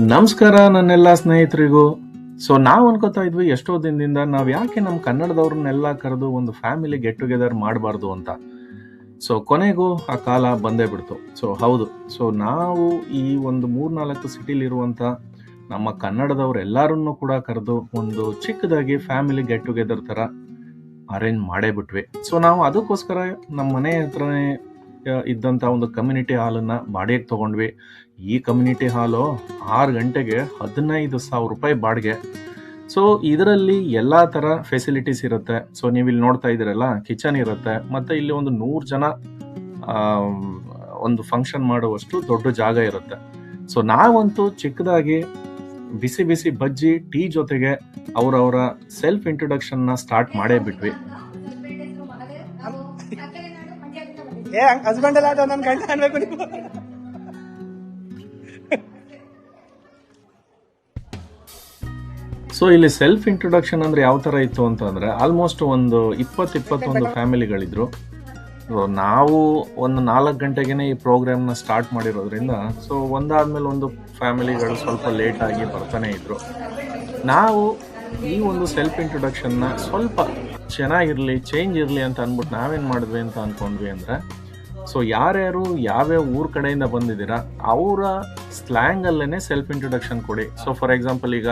ನಮಸ್ಕಾರ ನನ್ನೆಲ್ಲ ಸ್ನೇಹಿತರಿಗೂ. ನಾವು ಅನ್ಕೋತಾ ಇದ್ವಿ ಎಷ್ಟೋ ದಿನದಿಂದ ನಾವ್ ಯಾಕೆ ನಮ್ಮ ಕನ್ನಡದವ್ರನ್ನೆಲ್ಲ ಕರೆದು ಒಂದು ಫ್ಯಾಮಿಲಿ ಗೆಟ್ ಟುಗೆದರ್ ಮಾಡಬಾರ್ದು ಅಂತ. ಕೊನೆಗೂ ಆ ಕಾಲ ಬಂದೇ ಬಿಡ್ತು. ಹೌದು. ನಾವು ಈ ಒಂದು 3-4 ಸಿಟಿಲಿರುವಂತ ನಮ್ಮ ಕನ್ನಡದವ್ರೆಲ್ಲರನ್ನೂ ಕೂಡ ಕರೆದು ಒಂದು ಚಿಕ್ಕದಾಗಿ ಫ್ಯಾಮಿಲಿ ಗೆಟ್ ಟುಗೆದರ್ ತರ ಅರೇಂಜ್ ಮಾಡೇ ಬಿಟ್ವಿ. ನಾವು ಅದಕ್ಕೋಸ್ಕರ ನಮ್ಮ ಮನೆ ಹತ್ರನೇ ಇದ್ದಂತ ಒಂದು ಕಮ್ಯುನಿಟಿ ಹಾಲನ್ನ ಬಾಡಿಗೆಗೆ ತಗೊಂಡ್ವಿ. ಈ ಕಮ್ಯುನಿಟಿ ಹಾಲು 6 ಗಂಟೆಗೆ 15,000 ರೂಪಾಯಿ ಬಾಡಿಗೆ. ಇದರಲ್ಲಿ ಎಲ್ಲಾ ತರ ಫೆಸಿಲಿಟೀಸ್ ಇರುತ್ತೆ. ನೀವು ಇಲ್ಲಿ ನೋಡ್ತಾ ಇದ್ದೀರಲ್ಲ, ಕಿಚನ್ ಇರುತ್ತೆ, ಮತ್ತೆ ಇಲ್ಲಿ ಒಂದು 100 ಜನ ಒಂದು ಫಂಕ್ಷನ್ ಮಾಡುವಷ್ಟು ದೊಡ್ಡ ಜಾಗ ಇರುತ್ತೆ. ನಾವಂತೂ ಚಿಕ್ಕದಾಗಿ ಬಿಸಿ ಬಿಸಿ ಬಜ್ಜಿ ಟೀ ಜೊತೆಗೆ ಅವರವರ ಸೆಲ್ಫ್ ಇಂಟ್ರೊಡಕ್ಷನ್ ನ ಸ್ಟಾರ್ಟ್ ಮಾಡೇ ಬಿಟ್ವಿ. ಹಸ್ಬೆಂಡ್ ಎಲ್ಲ ನನ್ನ ಗಂಡ ಅನ್ಬೇಕು ನೀವು. ಇಲ್ಲಿ ಸೆಲ್ಫ್ ಇಂಟ್ರೊಡಕ್ಷನ್ ಅಂದ್ರೆ ಯಾವ ತರ ಇತ್ತು ಅಂತಂದ್ರೆ, ಆಲ್ಮೋಸ್ಟ್ ಒಂದು 20-21 ಫ್ಯಾಮಿಲಿಗಳಿದ್ರು. ನಾವು ಒಂದು 4 ಗಂಟೆಗೆನೆ ಈ ಪ್ರೋಗ್ರಾಮ್ ನ ಸ್ಟಾರ್ಟ್ ಮಾಡಿರೋದ್ರಿಂದ ಒಂದಾದ್ಮೇಲೆ ಒಂದು ಫ್ಯಾಮಿಲಿಗಳು ಸ್ವಲ್ಪ ಲೇಟ್ ಆಗಿ ಬರ್ತಾನೆ ಇದ್ರು. ನಾವು ಈ ಒಂದು ಸೆಲ್ಫ್ ಇಂಟ್ರೊಡಕ್ಷನ್ ನ ಸ್ವಲ್ಪ ಚೆನ್ನಾಗಿರ್ಲಿ, ಚೇಂಜ್ ಇರ್ಲಿ ಅಂತ ಅನ್ಬಿಟ್ಟು ನಾವೇನ್ ಮಾಡಿದ್ವಿ ಅಂತ ಅನ್ಕೊಂಡ್ವಿ ಅಂದ್ರೆ, ಯಾರ್ಯಾರು ಯಾವ್ಯಾವ ಊರ್ ಕಡೆಯಿಂದ ಬಂದಿದ್ದೀರಾ ಅವರ ಸ್ಲ್ಯಾಂಗ್ ಅಲ್ಲೇನೆ ಸೆಲ್ಫ್ ಇಂಟ್ರೊಡಕ್ಷನ್ ಕೊಡಿ. ಫಾರ್ ಎಕ್ಸಾಂಪಲ್, ಈಗ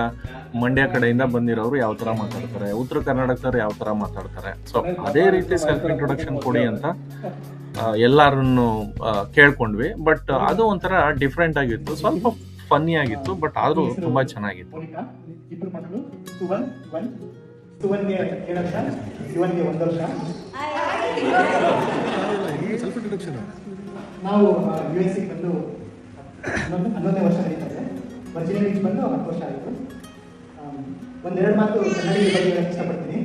ಮಂಡ್ಯ ಕಡೆಯಿಂದ ಬಂದಿರೋರು ಯಾವ ತರ ಮಾತಾಡ್ತಾರೆ, ಉತ್ತರ ಕರ್ನಾಟಕದವ್ರು ಯಾವ ತರ ಮಾತಾಡ್ತಾರೆ, ಅದೇ ರೀತಿ ಸೆಲ್ಫ್ ಇಂಟ್ರೊಡಕ್ಷನ್ ಕೊಡಿ ಅಂತ ಎಲ್ಲಾರನ್ನು ಕೇಳ್ಕೊಂಡ್ವಿ. ಬಟ್ ಅದು ಒಂಥರ ಡಿಫ್ರೆಂಟ್ ಆಗಿತ್ತು, ಸ್ವಲ್ಪ ಫನ್ನಿ ಆಗಿತ್ತು, ಬಟ್ ಆದ್ರೂ ತುಂಬಾ ಚೆನ್ನಾಗಿತ್ತು. ನಾವು US ಬಂದು 11ನೇ ವರ್ಷ ನಡೀತಾರೆ. ವರ್ಜಿನಿಯಾ ಬೀಚ್ ಬಂದು 10 ವರ್ಷ ಆಯಿತು. ಒಂದೆರಡು ಮಾತು ಕನ್ನಡಿಗರ ಬಗ್ಗೆ ಹೇಳಕ್ಕೆ ಇಷ್ಟಪಡ್ತೀನಿ.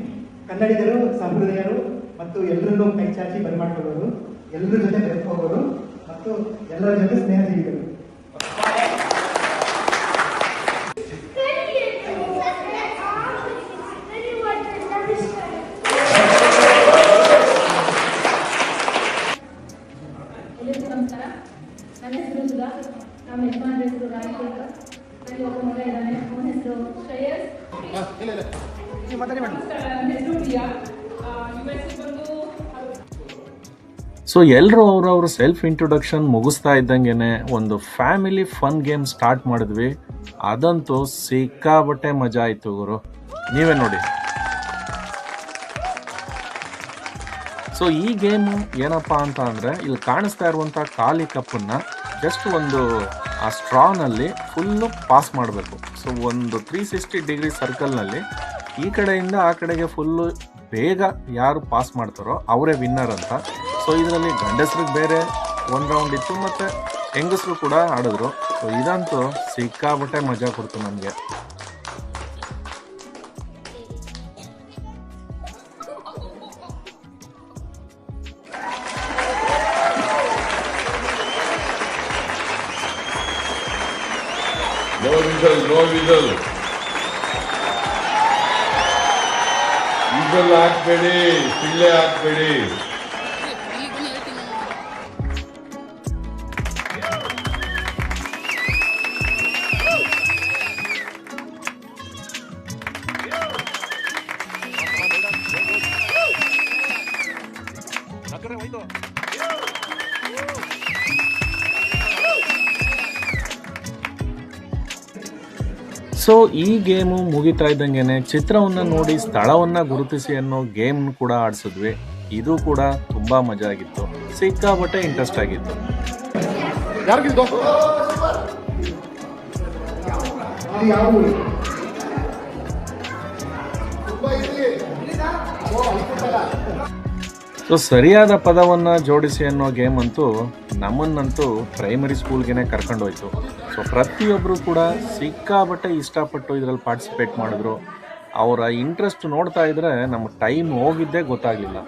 ಕನ್ನಡಿಗರು ಸಹೃದಯರು ಮತ್ತು ಎಲ್ಲರನ್ನೂ ಕೈ ಚಾಚಿ ಬರಮಾಡ್ಕೊಳ್ಳೋರು, ಎಲ್ಲರ ಜೊತೆ ಬೆರೆತುಕೋಗೋರು ಮತ್ತು ಎಲ್ಲರ ಜೊತೆ ಸ್ನೇಹಜೀವಿಗಳು. ನಮಸ್ಕಾರ. ನನ್ನ ಹೆಸರು ಸುಧಾ. ನಮ್ಮ ಯಜಮಾನ್ ಹೆಸರು ರಾಜಶೇಖರ್. ನನಗೆ ಒಬ್ಬ ಮಗ ಇದ್ದಾನೆ, ಅವನ ಹೆಸರು ಶ್ರೇಯಸ್. ನನ್ನ ಹೆಸರು ಪ್ರಿಯಾ. ಎಲ್ಲರೂ ಅವ್ರವ್ರ ಸೆಲ್ಫ್ ಇಂಟ್ರೊಡಕ್ಷನ್ ಮುಗಿಸ್ತಾ ಇದ್ದಂಗೆನೆ ಒಂದು ಫ್ಯಾಮಿಲಿ ಫನ್ ಗೇಮ್ ಸ್ಟಾರ್ಟ್ ಮಾಡಿದ್ವಿ. ಅದಂತೂ ಸಿಕ್ಕಾಬಟ್ಟೆ ಮಜಾ ಆಯ್ತು ಗುರು, ನೀವೇ ನೋಡಿ. ಈ ಗೇಮ್ ಏನಪ್ಪಾ ಅಂತ ಅಂದ್ರೆ, ಇಲ್ಲಿ ಕಾಣಿಸ್ತಾ ಇರುವಂತ ಖಾಲಿ ಕಪ್ಪನ್ನ ಜಸ್ಟ್ ಒಂದು ಆ ಸ್ಟ್ರಾನಲ್ಲಿ ಫುಲ್ಲು ಪಾಸ್ ಮಾಡಬೇಕು. ಒಂದು 360 ಡಿಗ್ರಿ ಸರ್ಕಲ್ನಲ್ಲಿ ಈ ಕಡೆಯಿಂದ ಆ ಕಡೆಗೆ ಫುಲ್ಲು ಬೇಗ ಯಾರು ಪಾಸ್ ಮಾಡ್ತಾರೋ ಅವರೇ ವಿನ್ನರ್ ಅಂತ. ಇದರಲ್ಲಿ ಗಂಡಸರಿಗೆ ಬೇರೆ 1 ರೌಂಡ್ ಇತ್ತು, ಮತ್ತೆ ಹೆಂಗಸರು ಕೂಡ ಆಡಿದ್ರು. ಇದಂತೂ ಸಿಕ್ಕಾಬಟ್ಟೆ ಮಜಾ ಕೊಡ್ತು ನಮಗೆ. No whistle. Whistle ಹಾಕ್ಬೇಡಿ, ಸಿಳ್ಳೆ ಹಾಕ್ಬೇಡಿ. ಈ ಗೇಮು ಮುಗಿತಾ ಇದ್ದಂಗೆನೆ ಚಿತ್ರವನ್ನ ನೋಡಿ ಸ್ಥಳವನ್ನ ಗುರುತಿಸಿ ಅನ್ನೋ ಗೇಮ್ ಕೂಡ ಆಡಿಸಿದ್ವಿ. ಇದು ಕೂಡ ತುಂಬಾ ಮಜಾ ಆಗಿತ್ತು, ಸಿಕ್ಕಾಬಟ್ಟೆ ಇಂಟ್ರೆಸ್ಟ್ ಆಗಿತ್ತು. ಸರಿಯಾದ ಪದವನ್ನ ಜೋಡಿಸಿ ಅನ್ನೋ ಗೇಮ್ ಅಂತೂ ನಮ್ಮನ್ನಂತೂ ಪ್ರೈಮರಿ ಸ್ಕೂಲ್ಗೆನೆ ಕರ್ಕೊಂಡೋಯ್ತು. ಪ್ರತಿಯೊಬ್ರು ಕೂಡ ಸಿಕ್ಕಾಬಟ್ಟೆ ಇಷ್ಟಪಟ್ಟು ಇದರಲ್ಲಿ ಪಾರ್ಟಿಸಿಪೇಟ್ ಮಾಡಿದ್ರು. ಅವರ ಇಂಟ್ರೆಸ್ಟ್ ನೋಡ್ತಾ ಇದ್ರೆ ನಮ್ಮ ಟೈಮ್ ಹೋಗಿದ್ದೇ ಗೊತ್ತಾಗ್ಲಿಲ್ಲ.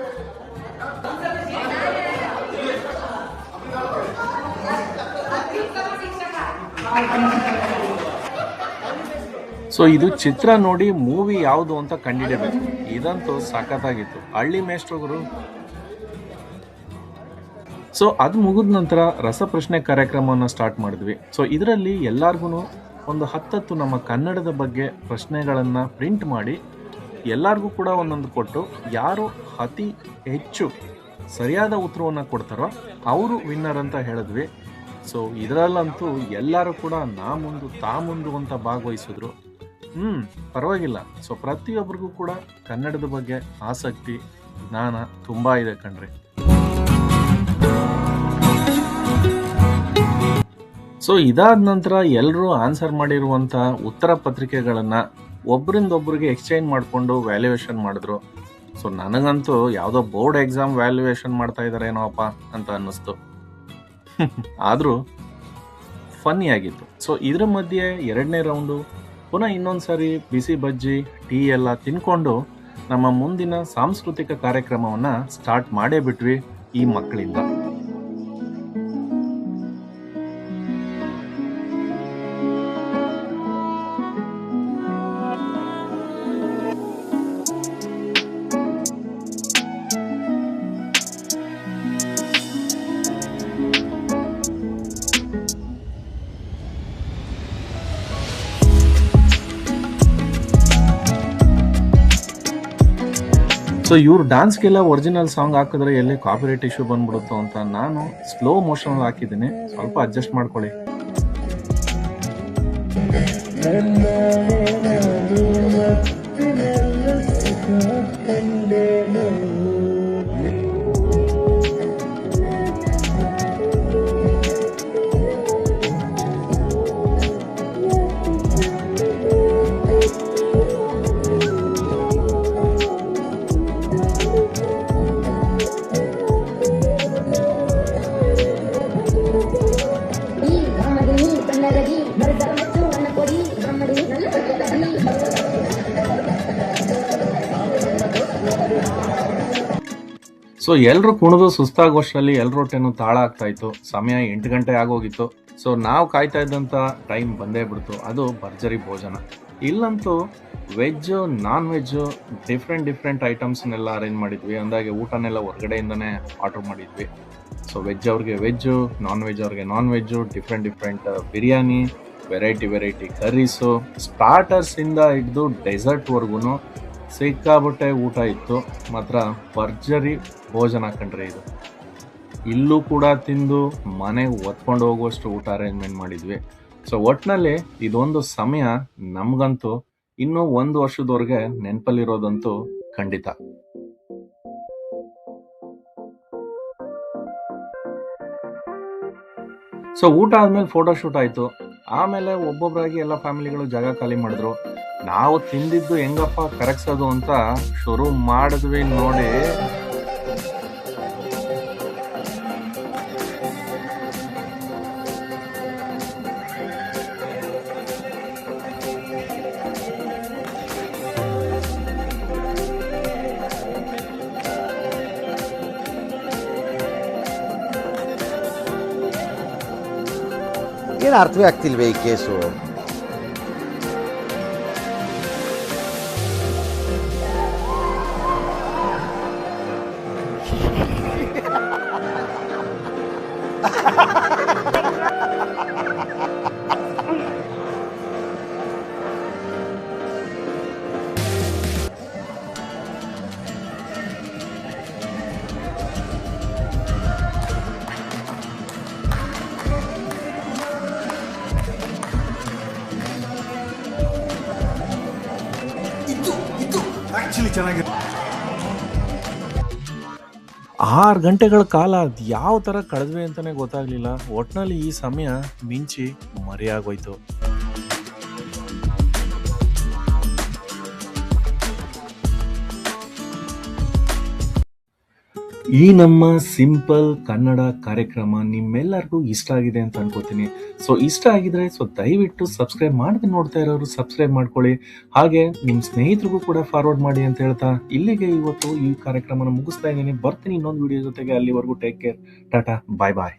ಇದು ಚಿತ್ರ ನೋಡಿ ಮೂವಿ ಯಾವುದು ಅಂತ ಕಂಡಿಡಿಬೇಕು. ಇದಂತೂ ಸಖತ್ತಾಗಿತ್ತು. ಹಳ್ಳಿ ಮೇಷ್ಟ್ರು. ಸೊ ಅದು ಮುಗಿದ ನಂತರ ರಸಪ್ರಶ್ನೆ ಕಾರ್ಯಕ್ರಮವನ್ನು ಸ್ಟಾರ್ಟ್ ಮಾಡಿದ್ವಿ. ಸೊ ಇದರಲ್ಲಿ ಎಲ್ಲಾರ್ಗು ಒಂದು 10 ನಮ್ಮ ಕನ್ನಡದ ಬಗ್ಗೆ ಪ್ರಶ್ನೆಗಳನ್ನು ಪ್ರಿಂಟ್ ಮಾಡಿ ಎಲ್ಲರಿಗೂ ಕೂಡ ಒಂದೊಂದು ಕೊಟ್ಟು ಯಾರು ಅತಿ ಹೆಚ್ಚು ಸರಿಯಾದ ಉತ್ತರವನ್ನು ಕೊಡ್ತಾರೋ ಅವರು ವಿನ್ನರ್ ಅಂತ ಹೇಳಿದ್ವಿ. ಸೊ ಇದರಲ್ಲಂತೂ ಎಲ್ಲರೂ ಕೂಡ ನಾ ಮುಂದು ತಾ ಮುಂದು ಅಂತ ಭಾಗವಹಿಸಿದ್ರು. ಪರವಾಗಿಲ್ಲ. ಸೊ ಪ್ರತಿಯೊಬ್ಬರಿಗೂ ಕೂಡ ಕನ್ನಡದ ಬಗ್ಗೆ ಆಸಕ್ತಿ, ಜ್ಞಾನ ತುಂಬ ಇದೆ ಕಣ್ರಿ. ಸೊ ಇದಾದ ನಂತರ ಎಲ್ಲರೂ ಆನ್ಸರ್ ಮಾಡಿರುವಂಥ ಉತ್ತರ ಪತ್ರಿಕೆಗಳನ್ನು ಒಬ್ಬರಿಂದೊಬ್ಬರಿಗೆ ಎಕ್ಸ್ಚೇಂಜ್ ಮಾಡಿಕೊಂಡು ವ್ಯಾಲ್ಯೂಯೇಷನ್ ಮಾಡಿದ್ರು. ಸೊ ನನಗಂತೂ ಯಾವುದೋ ಬೋರ್ಡ್ ಎಕ್ಸಾಮ್ ವ್ಯಾಲ್ಯೂಯೇಷನ್ ಮಾಡ್ತಾ ಇದ್ದಾರೇನೋಪ್ಪ ಅಂತ ಅನ್ನಿಸ್ತು. ಆದರೂ ಫನ್ನಿ ಆಗಿತ್ತು. ಸೊ ಇದ್ರ ಮಧ್ಯೆ 2ನೇ ರೌಂಡು ಪುನಃ ಇನ್ನೊಂದು ಸಾರಿ ಬಿಸಿ ಬಜ್ಜಿ ಟೀ ಎಲ್ಲ ತಿನ್ಕೊಂಡು ನಮ್ಮ ಮುಂದಿನ ಸಾಂಸ್ಕೃತಿಕ ಕಾರ್ಯಕ್ರಮವನ್ನು ಸ್ಟಾರ್ಟ್ ಮಾಡೇ ಬಿಟ್ವಿ ಈ ಮಕ್ಕಳಿಂದ. ಸೊ ಇವ್ರು ಡ್ಯಾನ್ಸ್ಗೆಲ್ಲ ಒರಿಜಿನಲ್ ಸಾಂಗ್ ಹಾಕಿದ್ರೆ ಎಲ್ಲಿ ಕಾಪಿರೈಟ್ ಇಶ್ಯೂ ಬಂದ್ಬಿಡುತ್ತೋ ಅಂತ ನಾನು ಸ್ಲೋ ಮೋಷನ್ ಹಾಕಿದ್ದೀನಿ. ಸ್ವಲ್ಪ ಅಡ್ಜಸ್ಟ್ ಮಾಡ್ಕೊಳ್ಳಿ. ಸೊ ಎಲ್ಲರೂ ಕುಣಿದು ಸುಸ್ತಾಗೋಷ್ಟರಲ್ಲಿ ಎಲ್ಲರ ಹೊಟ್ಟೆನೂ ತಾಳ ಆಗ್ತಾ ಇತ್ತು. ಸಮಯ 8 ಗಂಟೆ ಆಗೋಗಿತ್ತು. ಸೊ ನಾವು ಕಾಯ್ತಾ ಇದ್ದಂಥ ಟೈಮ್ ಬಂದೇ ಬಿಡ್ತು. ಅದು ಭರ್ಜರಿ ಭೋಜನ. ಇಲ್ಲಂತೂ ವೆಜ್ಜು, ನಾನ್ ವೆಜ್ಜು ಡಿಫ್ರೆಂಟ್ ಐಟಮ್ಸ್ನೆಲ್ಲ ಅರೇಂಜ್ ಮಾಡಿದ್ವಿ. ಅಂದಾಗೆ ಊಟನೆಲ್ಲ ಹೊರಗಡೆಯಿಂದನೇ ಆರ್ಡ್ರ್ ಮಾಡಿದ್ವಿ. ಸೊ ವೆಜ್ ಅವ್ರಿಗೆ ವೆಜ್ಜು, ನಾನ್ ವೆಜ್ ಅವ್ರಿಗೆ non veg, different biryani, variety curries, ಸ್ಟಾರ್ಟರ್ಸಿಂದ ಹಿಡಿದು ಡೆಸರ್ಟ್ವರೆಗೂ ಸಿಕ್ಕಾಬಟ್ಟೆ ಊಟ ಇತ್ತು. ಮಾತ್ರ ಭರ್ಜರಿ ಭೋಜನ ಕಂಡ್ರೆ ಇದು. ಇಲ್ಲೂ ಕೂಡ ತಿಂದು ಮನೆಗೆ ಒತ್ಕೊಂಡು ಹೋಗುವಷ್ಟು ಊಟ ಅರೇಂಜ್ಮೆಂಟ್ ಮಾಡಿದ್ವಿ. ಸೊ ಒಟ್ಟಿನಲ್ಲಿ ಇದೊಂದು ಸಮಯ ನಮಗಂತೂ ಇನ್ನೂ 1 ವರ್ಷದವರೆಗೆ ನೆನಪಲ್ಲಿರೋದಂತೂ ಖಂಡಿತ. ಸೊ ಊಟ ಆದ್ಮೇಲೆ ಫೋಟೋಶೂಟ್ ಆಯಿತು. ಆಮೇಲೆ ಒಬ್ಬೊಬ್ಬರಾಗಿ ಎಲ್ಲ ಫ್ಯಾಮಿಲಿಗಳು ಜಾಗ ಖಾಲಿ ಮಾಡಿದ್ರು. ನಾವು ತಿಂದಿದ್ದು ಹೆಂಗಪ್ಪ ಕರಗಿಸೋದು ಅಂತ ಶುರು ಮಾಡಿದ್ವಿ ನೋಡಿ. ಏನು ಅರ್ಥವೇ ಆಗ್ತಿಲ್ವೇ ಈ ಕೇಸು? ಚೆನ್ನಾಗಿದೆ. 6 ಗಂಟೆಗಳ ಕಾಲ ಅದು ಯಾವ ಥರ ಕಳೆದ್ವಿ ಅಂತಲೇ ಗೊತ್ತಾಗಲಿಲ್ಲ. ಒಟ್ಟಿನಲ್ಲಿ ಈ ಸಮಯ ಮಿಂಚಿ ಮರೆಯಾಗೋಯ್ತು. ಈ ನಮ್ಮ ಸಿಂಪಲ್ ಕನ್ನಡ ಕಾರ್ಯಕ್ರಮ ನಿಮ್ಮೆಲ್ಲರಿಗೂ ಇಷ್ಟ ಆಗಿದೆ ಅಂತ ಅನ್ಕೋತೀನಿ. ಸೊ ಇಷ್ಟ ಆಗಿದ್ರೆ ದಯವಿಟ್ಟು ಸಬ್ಸ್ಕ್ರೈಬ್ ಮಾಡದೆ ನೋಡ್ತಾ ಇರೋರು ಸಬ್ಸ್ಕ್ರೈಬ್ ಮಾಡ್ಕೊಳ್ಳಿ. ಹಾಗೆ ನಿಮ್ಮ ಸ್ನೇಹಿತರಿಗೂ ಕೂಡ ಫಾರ್ವರ್ಡ್ ಮಾಡಿ ಅಂತ ಹೇಳ್ತಾ ಇಲ್ಲಿಗೆ ಇವತ್ತು ಈ ಕಾರ್ಯಕ್ರಮನ ಮುಗಿಸ್ತಾ ಇದ್ದೀನಿ. ಬರ್ತೀನಿ ಇನ್ನೊಂದು ವಿಡಿಯೋ ಜೊತೆಗೆ. ಅಲ್ಲಿವರೆಗೂ ಟೇಕ್ ಕೇರ್. ಟಾಟಾ, ಬಾಯ್ ಬಾಯ್.